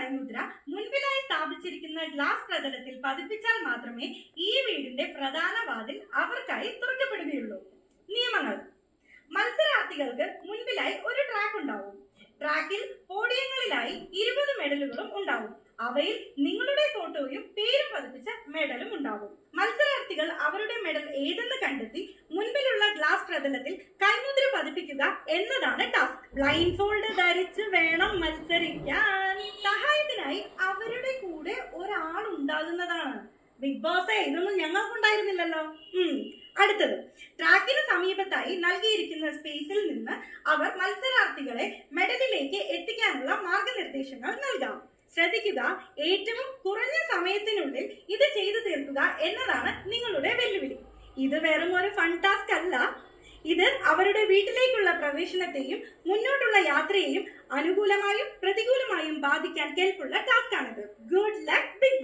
കൈമുദ്ര മുൻപിലായി സ്ഥാപിച്ചിരിക്കുന്ന ഗ്ലാസ് പ്രതലത്തിൽ പതിപ്പിച്ചാൽ മാത്രമേ ഈ വീടിന്റെ പ്രധാന വാതിൽ അവർക്കായി തുറക്കപ്പെടുകയുള്ളൂ. നിയമങ്ങൾ: മത്സരാർത്ഥികൾക്ക് മുൻപിലായി ഒരു ട്രാക്ക് ഉണ്ടാവും. ട്രാക്കിൽ പോഡിയങ്ങളിലായി 20 മെഡലുകളും ഉണ്ടാവും. അവയിൽ നിങ്ങളുടെ ഫോട്ടോയും പേരും പതിപ്പിച്ച മെഡലും ഉണ്ടാവും. മത്സരാർത്ഥികൾ അവരുടെ മെഡൽ ഏതെന്ന് കണ്ടെത്തി മുൻപിലുള്ള ഗ്ലാസ് പ്രതലത്തിൽ കൈമുദ്ര പതിപ്പിക്കുക എന്നതാണ് ടാസ്ക്. ബ്ലൈൻഡ് ഫോൾഡ് ധരിച്ച് വേണം മത്സരിക്കാൻ. സഹായത്തിനായി അവരുടെ കൂടെ ഒരാൾ ഉണ്ടാകുന്നതാണ്. ബിഗ് ബോസേ, ഇതൊന്നും ഞങ്ങൾക്കുണ്ടായിരുന്നില്ലല്ലോ. അടുത്തത്, ട്രാക്കിന് സമീപത്തായി നൽകിയിരിക്കുന്ന സ്പേസിൽ നിന്ന് അവർ മത്സരാർത്ഥികളെ മെഡലിലേക്ക് എത്തിക്കാനുള്ള മാർഗനിർദ്ദേശങ്ങൾ നൽകാം. ശ്രദ്ധിക്കുക, ഏറ്റവും കുറഞ്ഞ സമയത്തിനുള്ളിൽ ഇത് ചെയ്തു തീർക്കുക എന്നതാണ് നിങ്ങളുടെ വെല്ലുവിളി. ഇത് വെറും ഒരു ഫൺ ടാസ്ക് അല്ല. ഇത് അവരുടെ വീട്ടിലേക്കുള്ള പ്രവേശനത്തെയും മുന്നോട്ടുള്ള യാത്രയെയും അനുകൂലമായും പ്രതികൂലമായും ബാധിക്കാൻ കെൽപ്പുള്ള ടാസ്ക് ആണിത്. Good luck big boss.